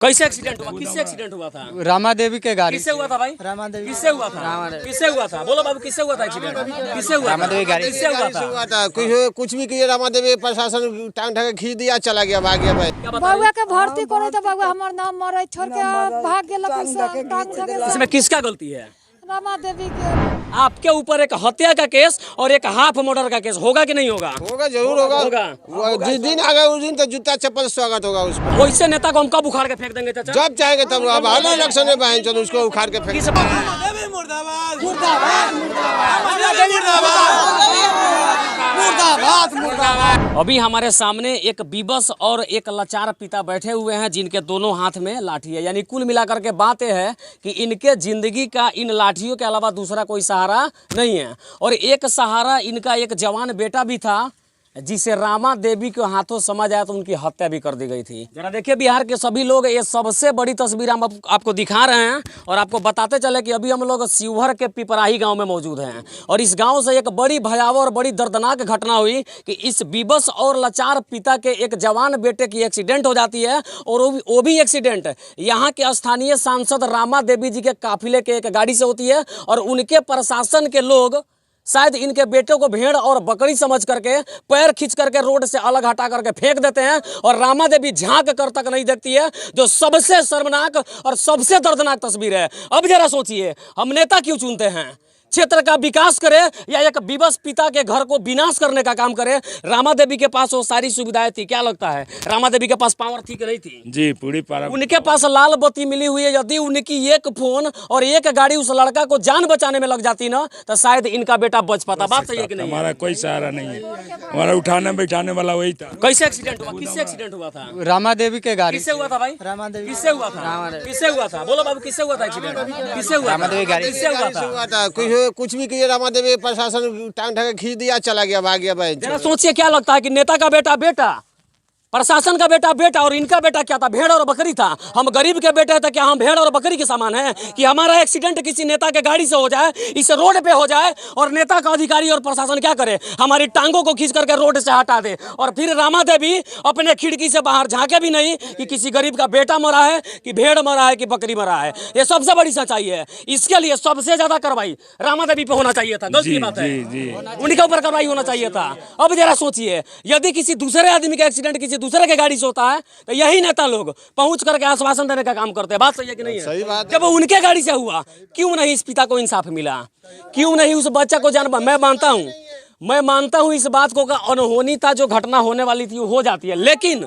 कैसे एक्सीडेंट हुआ? किससे एक्सीडेंट हुआ था? रामा देवी के गाड़ी। किससे हुआ था भाई? रामा देवी। किससे हुआ था? किससे हुआ था? बोलो बाबू, किससे हुआ था एक्सीडेंट? किससे हुआ? रामा देवी गाड़ी। किससे हुआ था? कुछ भी किए रामा देवी प्रशासन टांग ठाके खींच दिया, चला गया, भाग गया भाई। बउआ के भर्ती करे तो बउआ हमर नाम मरे छोड़ के भाग गेल। इसमें किसका गलती है? रामा देवी के। आपके ऊपर एक हत्या का केस और एक हाफ मर्डर का केस होगा कि नहीं होगा? होगा, जरूर होगा। जिस दिन आ गए उस दिन तो जूता चप्पल स्वागत होगा उसका। वैसे नेता को हम कब उखाड़ के फेंक देंगे चाचा? जब चाहेंगे तब। अब हाल इलेक्शन में बहन चलो उसको उखाड़ के फेंक। अभी हमारे सामने एक विवश और एक लाचार पिता बैठे हुए हैं जिनके दोनों हाथ में लाठी है। यानी कुल मिलाकर के बात यह है कि इनके जिंदगी का इन लाठियों के अलावा दूसरा कोई सहारा नहीं है। और एक सहारा इनका एक जवान बेटा भी था जिसे रामा देवी के हाथों समझ आया तो उनकी हत्या भी कर दी गई थी। जरा देखिए बिहार के सभी लोग, ये सबसे बड़ी तस्वीर हम आपको दिखा रहे हैं और आपको बताते चले कि अभी हम लोग शिवहर के पिपराही गांव में मौजूद हैं और इस गांव से एक बड़ी भयावह और बड़ी दर्दनाक घटना हुई कि इस विवश और लाचार पिता के एक जवान बेटे की एक्सीडेंट हो जाती है। और वो भी एक्सीडेंट यहाँ के स्थानीय सांसद रामा देवी जी के काफिले के एक गाड़ी से होती है और उनके प्रशासन के लोग शायद इनके बेटे को भेड़ और बकरी समझ करके पैर खींच करके रोड से अलग हटा करके फेंक देते हैं और रामा देवी झांक कर तक नहीं देखती है, जो सबसे शर्मनाक और सबसे दर्दनाक तस्वीर है। अब जरा सोचिए, हम नेता क्यों चुनते हैं? क्षेत्र का विकास करे या एक विवश पिता के घर को विनाश करने का काम करे? रामा देवी के पास वो सारी सुविधाएं थी। क्या लगता है रामा देवी के पास पावर थी कि नहीं थी? जी, पूरी पावर। उनके पास लाल बत्ती मिली हुई है। यदि उनकी एक फोन और एक गाड़ी उस लड़का को जान बचाने में लग जाती ना तो शायद इनका बेटा बच पाता। बात सही है कि नहीं? हमारा कोई सहारा नहीं है, हमारा उठाने बैठाने वाला वही था। कैसे एक्सीडेंट हुआ? किससे एक्सीडेंट हुआ था? रामा देवी के गाड़ी। किससे हुआ था भाई? रामा देवी। किससे हुआ था? किससे हुआ था? बोलो बाबू, किससे हुआ था एक्सीडेंट? किससे हुआ? रामा देवी गाड़ी। किससे हुआ था? कुछ भी किए रामा देवी प्रशासन टांग ठाके खींच दिया, चला गया, भाग गया भाई। जरा सोचिए, क्या लगता है कि नेता का बेटा बेटा, प्रशासन का बेटा बेटा और इनका बेटा क्या था? भेड़ और बकरी था। हम गरीब के बेटे थे, क्या हम भेड़ और बकरी के समान हैं कि हमारा एक्सीडेंट किसी नेता के गाड़ी से हो जाए, इस रोड पे हो जाए और नेता का अधिकारी और प्रशासन क्या करे? हमारी टांगों को खींच करके रोड से हटा दे और फिर रामा देवी अपने खिड़की से बाहर झांके भी नहीं कि किसी गरीब का बेटा मरा है कि भेड़ मरा है कि बकरी मरा है। ये सबसे बड़ी सच्चाई है। इसके लिए सबसे ज्यादा कार्रवाई रामा देवी पे होना चाहिए था। गलती बात है, उनके ऊपर कार्रवाई होना चाहिए था। अब जरा सोचिए, यदि किसी दूसरे आदमी का एक्सीडेंट किसी दूसरे के गाड़ी से होता है तो यही नेता लोग पहुंच करके आश्वासन देने का काम करते हैं। बात सही है कि नहीं है? सही बात है। जब उनके गाड़ी से हुआ, क्यों नहीं इस पिता को इंसाफ मिला? क्यों नहीं उस बच्चा को जान? मैं मानता हूं इस बात को का अनहोनी था, जो घटना होने वाली थी वो हो जाती है, लेकिन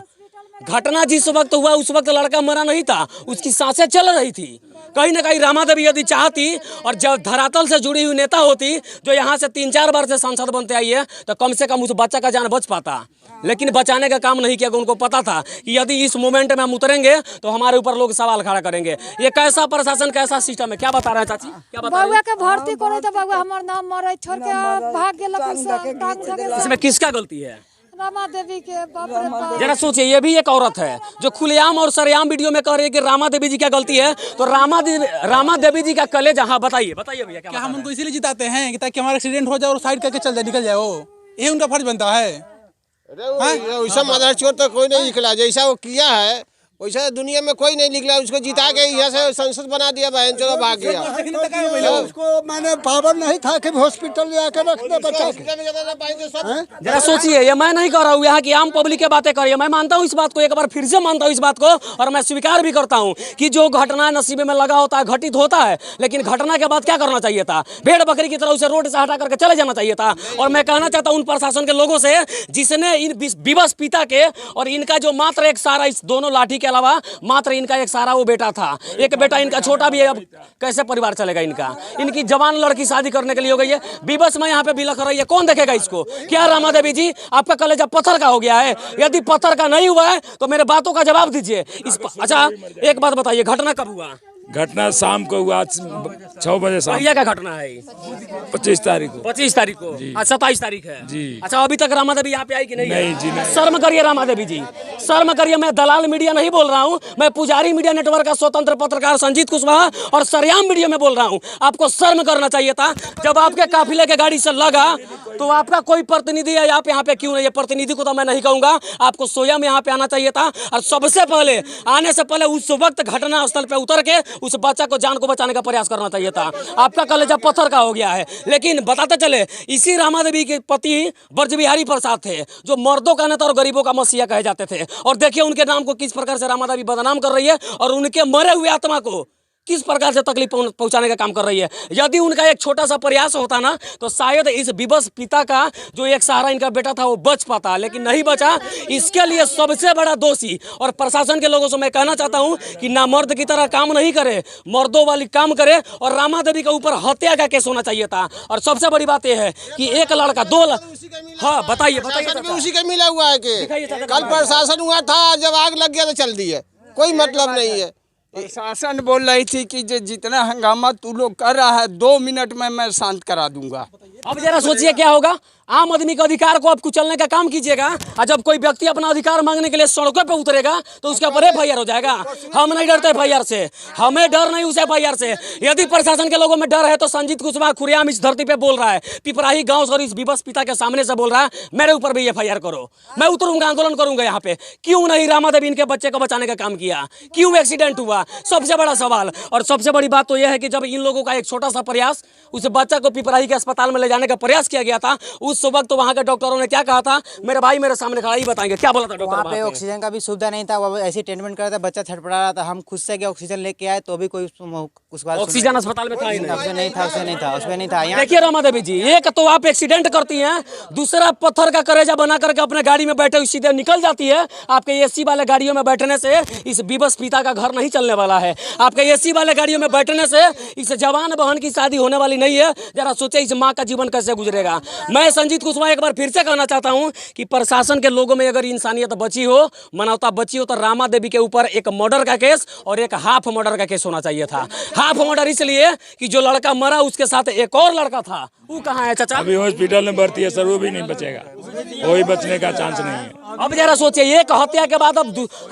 घटना जिस वक्त हुआ उस वक्त लड़का मरा नहीं था, उसकी सांसें चल रही थी। कहीं ना कहीं रामा देवी यदि चाहती और जब धरातल से जुड़ी हुई नेता होती जो यहाँ से 3-4 बार से सांसद बनते आई है तो कम से कम उस बच्चा का जान बच पाता, लेकिन बचाने का काम नहीं किया। उनको पता था कि यदि इस मोमेंट में हम उतरेंगे तो हमारे ऊपर लोग सवाल खड़ा करेंगे। ये कैसा प्रशासन, कैसा सिस्टम है? क्या बता रहे हैं चाची? क्या बता रहे बउआ के भर्ती करे तो बउआ हमर नाम मरे छोड़ के भाग गेल। इसमें किसका गलती है? रामा देवी के। बाप रे बाप। जरा सोचिए, ये भी एक औरत है जो खुलेआम और सरेआम वीडियो में कह रही है कि रामा देवी जी क्या गलती है। तो रामा देवी जी का कलेजा, हाँ बताइए भैया क्या हम उनको इसीलिए जिताते हैं कि ताकि हमारा एक्सीडेंट हो जाए और साइड करके चल जाए, निकल जाए, वो ये उनका फर्ज बनता है। वैसा मदर चोर तो कोई नहीं निकला, जैसा वो किया है वैसा दुनिया में कोई नहीं निकला। उसको जिता के यहाँ से संसद बना दिया, बहन चलो भाग गया। उसको मैंने पावर नहीं था कि हॉस्पिटल ले आकर रख दे बच्चा के। जरा सोचिए, ये मैं नहीं कह रहा हूँ यहाँ की आम पब्लिक के बातें करिए। मैं मानता हूँ इस बात को, एक बार फिर से मानता हूँ इस बात को और मैं स्वीकार भी करता हूँ कि जो घटना नसीबे में लगा होता है घटित होता है, लेकिन घटना के बाद क्या करना चाहिए था? भेड़ बकरी की तरह उसे रोड से हटा करके चले जाना चाहिए था। और मैं कहना चाहता हूँ उन प्रशासन के लोगों से जिसने इन विवश पिता के और इनका जो मात्र एक सहारा, इस दोनों लाठी के अलावा मात्र इनका एक सहारा वो बेटा था। एक बेटा इनका छोटा भी है। अब कैसे परिवार चलेगा इनका? इनकी जवान लड़की शादी करने के लिए हो गई है, विवश में यहाँ पे बिलख रही है। कौन देखेगा इसको? क्या रामा देवी जी आपका कलेजा पत्थर का हो गया है? यदि पत्थर का नहीं हुआ है तो मेरे बातों का जवाब दीजिए। अच्छा एक बात बताइए, घटना कब हुआ? घटना शाम को हुआ 6 बजे शाम। क्या घटना है? 25 तारीख को। 25 तारीख को? 27 तारीख है जी। अच्छा, अभी तक रामा देवी यहाँ पे आई कि नहीं? नहीं जी, नहीं। शर्म करिए रामा देवी जी, शर्म करिए। मैं दलाल मीडिया नहीं बोल रहा हूँ, मैं पुजारी मीडिया नेटवर्क का स्वतंत्र पत्रकार संजीत कुशवाहा और सरेआम मीडिया में बोल रहा हूँ। आपको शर्म करना चाहिए था। जब आपके काफिले के गाड़ी से लगा तो आपका कोई प्रतिनिधि है आप यहाँ पे क्यों नहीं है? प्रतिनिधि को तो मैं नहीं कहूंगा, आपको स्वयं यहाँ पे आना चाहिए था और सबसे पहले आने से पहले उस वक्त घटना स्थल पे उतर के उस बच्चा को जान को बचाने का प्रयास करना चाहिए था। आपका कलेजा पत्थर का हो गया है। लेकिन बताते चले इसी रामा देवी के पति ब्रज बिहारी प्रसाद थे जो मर्दों का नेता और गरीबों का मसीहा कहे जाते थे, और देखिए उनके नाम को किस प्रकार से रामा देवी बदनाम कर रही है और उनके मरे हुए आत्मा को किस प्रकार से तकलीफ पहुंचाने का काम कर रही है। यदि उनका एक छोटा सा प्रयास होता ना तो शायद इस विवश पिता का जो एक सहारा इनका बेटा था वो बच पाता, लेकिन नहीं बचा। इसके लिए सबसे बड़ा दोषी और प्रशासन के लोगों से मैं कहना चाहता हूं कि ना मर्द की तरह काम नहीं करे, मर्दों वाली काम करे, और रामा देवी के ऊपर हत्या का केस होना चाहिए था। और सबसे बड़ी बात यह है कि एक लड़का दो हाँ बताइए उसी का मिला हुआ है कि कल प्रशासन हुआ था, जब आग लग गया तो चल दी है, कोई मतलब नहीं है। प्रशासन बोल रही थी कि जितना हंगामा तू लोग कर रहा है 2 मिनट में मैं शांत करा दूंगा। अब जरा सोचिए क्या होगा। आम आदमी के अधिकार को आप कुचलने का काम कीजिएगा, और जब कोई व्यक्ति अपना अधिकार मांगने के लिए सड़कों पे उतरेगा तो उसके ऊपर FIR हो जाएगा। हम नहीं डरते FIR से, हमें डर नहीं उस FIR से। यदि प्रशासन के लोगों में डर है तो संजीत कुशवाहा खुलेआम इस धरती पे बोल रहा है, पिपराही गांव और इस विवश पिता के सामने से बोल रहा है मेरे ऊपर भी FIR करो, मैं उतरूंगा, आंदोलन करूंगा यहाँ पे। क्यों नहीं रामा देवी इनके बच्चे को बचाने का काम किया? क्यों एक्सीडेंट हुआ? सबसे बड़ा सवाल। और सबसे बड़ी बात तो यह है कि जब इन लोगों का एक छोटा सा प्रयास उस बच्चा को पिपराही के अस्पताल में ले जाने का प्रयास किया गया था, उस वक्त वहाँ के डॉक्टरों ने क्या कहा था? मेरे भाई मेरे सामने खड़ा ही बताएंगे क्या बोला था डॉक्टर। वहाँ पे ऑक्सीजन का भी सुविधा नहीं था, वो ऐसी ट्रीटमेंट कर रहा था, बच्चा छटपटा रहा था। हम खुद से गए ऑक्सीजन लेके आए तो भी कोई ऑक्सीजन अस्पताल में था ही नहीं था। देखिए रामा देवी जी, एक तो आप एक्सीडेंट करती हैं, दूसरा पत्थर का करेजा बना करके अपने गाड़ी में बैठे सीधे निकल जाती है। आपके AC वाले गाड़ियों में बैठने से इस विवश पिता का घर नहीं चलने वाला है। आपके AC वाले गाड़ियों में बैठने से इस जवान बहन की शादी होने वाली नहीं है। जरा सोचे इस माँ का जीवन कैसे गुजरेगा। मैं संजीत कुशवाहा एक बार फिर से कहना चाहता हूं कि प्रशासन के लोगों में अगर इंसानियत बची हो, मानवता बची हो, तो रामा देवी के ऊपर एक मर्डर का केस और एक हाफ मर्डर का केस होना चाहिए था। हाफ मर्डर इसलिए कि जो लड़का मरा उसके साथ एक और लड़का था, वो कहाँ है चाचा? अभी हॉस्पिटल में भर्ती है सर, वो भी नहीं बचेगा, कोई बचने का चांस नहीं है। अब जरा सोचिए एक हत्या के बाद अब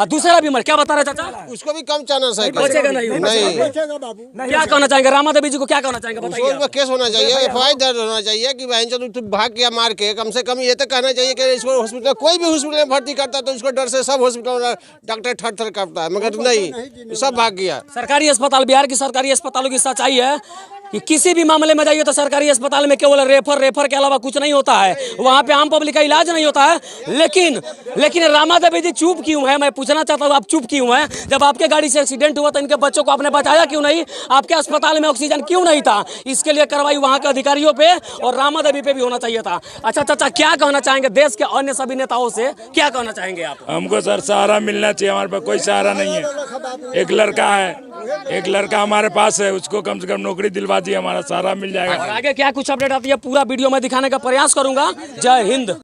दूसरा भी मर, क्या बता रहे चाचा? उसको भी कम चांस है, बचेगा नहीं। क्या कहना चाहेंगे रामा देवी जी को, क्या कहना चाहेंगे बताइए? केस होना चाहिए, FIR दर्ज होना चाहिए कि बहन तू भाग गया मार के। कम से कम ये तो कहना चाहिए कि इसको हॉस्पिटल, कोई भी हॉस्पिटल में भर्ती करता तो इसको डर से सब हॉस्पिटल डॉक्टर थर करता है, मगर नहीं, सब भाग गया। सरकारी अस्पताल, बिहार की सरकारी अस्पतालों की सच्चाई है कि किसी भी मामले में जाइए तो सरकारी अस्पताल में केवल रेफर के अलावा कुछ नहीं होता है, वहाँ पे आम पब्लिक का इलाज नहीं होता है। लेकिन रामा देवी जी चुप क्यों है? मैं पूछना चाहता हूँ आप चुप क्यों हैं? जब आपके गाड़ी से एक्सीडेंट हुआ तो इनके बच्चों को आपने बचाया क्यों नहीं? आपके अस्पताल में ऑक्सीजन क्यों नहीं था? इसके लिए कार्रवाई वहाँ के अधिकारियों पे और रामा देवी पे भी होना चाहिए था। अच्छा चाचा, क्या कहना चाहेंगे देश के अन्य सभी नेताओं से, क्या कहना चाहेंगे आप? हमको सर सहारा मिलना चाहिए, हमारे पास कोई सहारा नहीं है। एक लड़का है, एक लड़का हमारे पास है, उसको कम से कम नौकरी दिलवा दी, हमारा सहारा मिल जाएगा। और आगे क्या कुछ अपडेट आती है पूरा वीडियो में दिखाने का प्रयास करूंगा। जय हिंद।